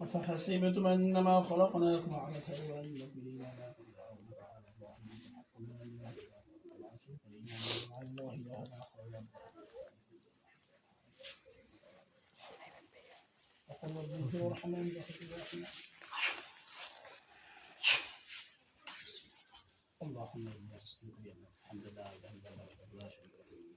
أفحسبتم أنما خلقناكم عبثا وأنكم إلينا لا ترجعون تعالى الله مع الله إلها آخر وقل رب وارحمن اللهم إني أسألك بأنك الحمد لا إله إلا أنت وحدك لا شريك له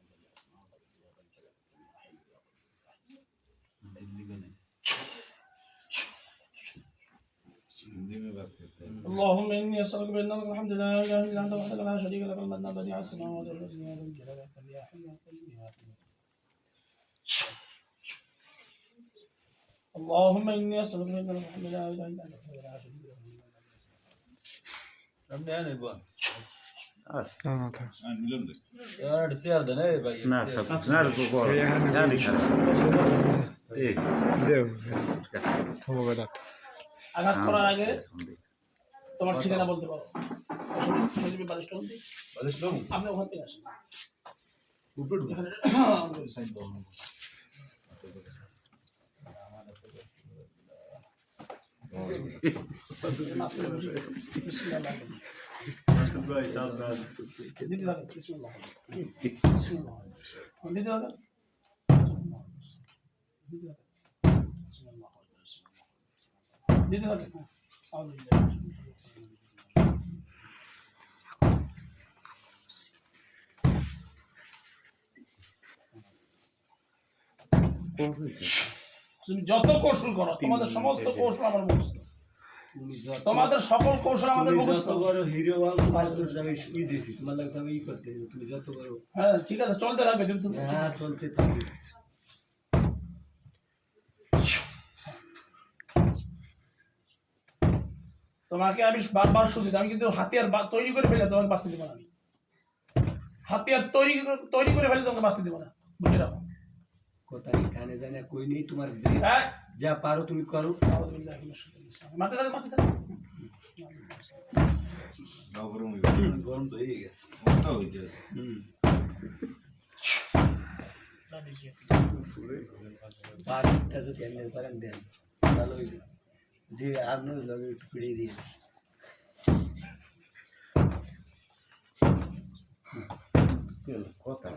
اللهم إني أسألك بأنك الحمد لا إله إلا أنت وحدك لا شريك لك المنان بديع السماوات والأرض يا ذا الجلال والإكرام يا حي يا قيوم يا حي اللهم إني أسألك بأنك الحمد لا إله إلا أنت وحدك لا شريك لك আঘাত করার আগে তোমার ঠিকানা বলতে পারো আপনি ওখান থেকে আসেন তুমি যত কৌশল করো তোমাদের সমস্ত কৌশল আমার মুখস্থ তোমাদের সকল কৌশল আমাদের মুখস্থ যত বড় হিরো হও বারদোষ আমি ই দিছি তোমার লাগতে আমি ই করতে তুমি যত বড় হ্যাঁ ঠিক আছে চলতে থাকবে তুমি হ্যাঁ চলতে থাকবে তোমাকে আমি বারবার সুযোগ আমি কিন্তু হাতিয়ার তৈরি করে ফেলে তোমাকে বাঁচতে দেবো না আমি হাতিয়ার তৈরি করে ফেলে তোমাকে বাঁচতে দেবো না বুঝে রাখো কথা কানে জানে কই নেই তোমার যা পারো তুমি করো মাথা থাকো গরম তো হয়ে গেছে মোটা হয়ে গেছে বাড়িটা যদি এমনি করেন দেন ভালো হয়ে যাবে যে আর নয় লগে একটু পিড়িয়ে দিয়ে কথা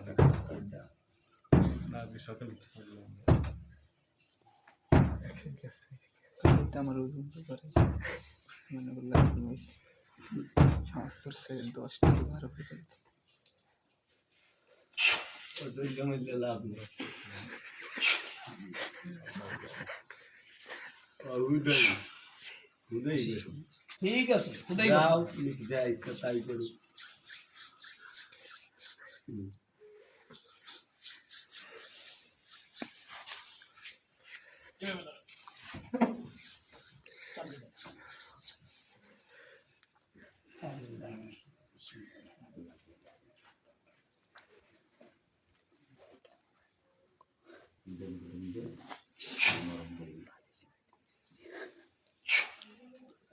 আমার ওজন করে মনে করলাম তুমি সাহস করছে 10 থেকে 12 পর্যন্ত লাভ নেই ঠিক আছে যা ইচ্ছা তাই করো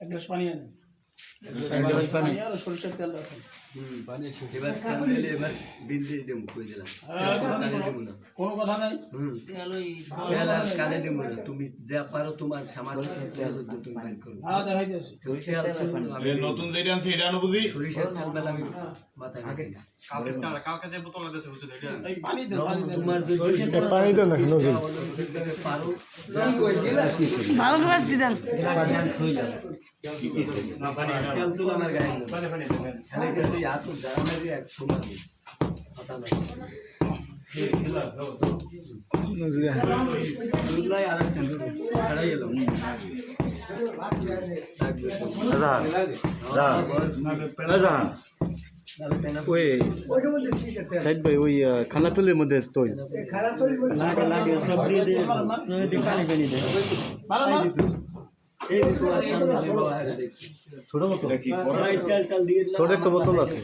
এক গ্লাস পানি আনেন আর সরিষার তেল রাখেন কোনো কথা নাই কানে দেব না তুমি যা পারো তোমার সামাজিক নতুন যেটা আছে এটা আনো বুঝি সরিষার তেল বেলা আমি মাথায় কালকে যে বোতল আছে বুঝছো এটা এই পানি দাও তোমার পানি দাও না নজল পারো ভালো গ্লাস দিবেন খুই যাবে না পানি তেল তুল আমার গায়ে পানি পানি খালি খালি হাত জানা দিয়ে এক সময় কথা না খেলা দাও দুলাই আর একটা ছাড়াই এলো ওই সাইড ভাই ওই খানাতলের মধ্যে তৈরি ছোট একটা বোতল আছে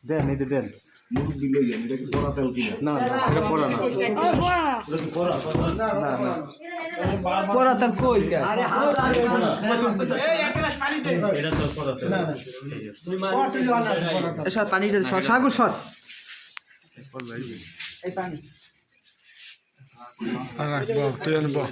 দেন এই দেন মুরব্বি লইয়া এটা কি পড়া তেল কিনা না এটা পড়া না এটা কি পড়া না পড়া তো কই আরে এই এক গ্লাস পানি দে এটা তো পড়া তেল না না স্যার পানি দে সাগর স্যার এই পানি আর রাখবো তুই আনবো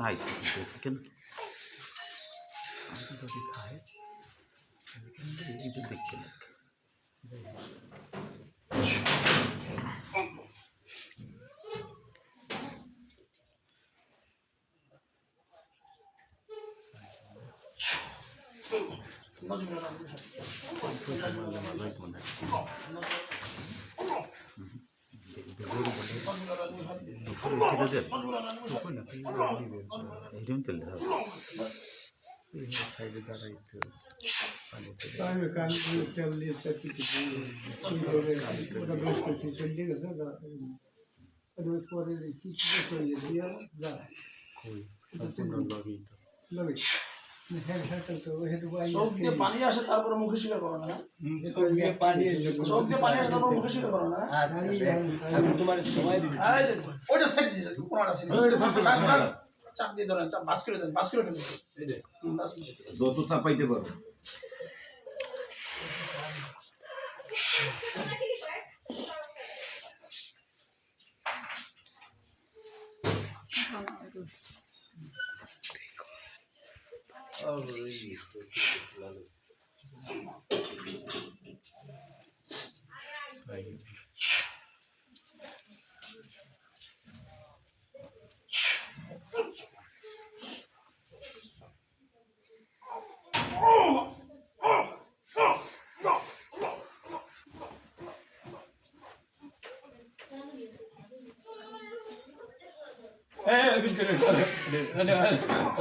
নাই কেন যদি খায় এটা দেখতে পানি আসে তারপরে মুখে স্বীকার করো না চোখ দিয়ে পানি আসে তারপর মুখে স্বীকার করো না তোমার সবাই ওইটা সাইড দিয়েছে কোনটা ছিল চাপ দিয়ে ধরেন চাপ বাস করে দেন বাস করে ফেলুন যত চাপাইতে পারো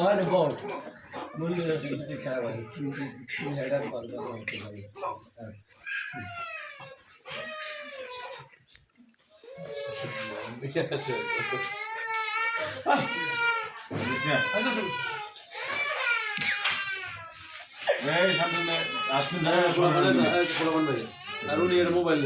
অনেক বড় মূল্য দেখা ভাই কি হেডার করবে ভাই আসতে মোবাইল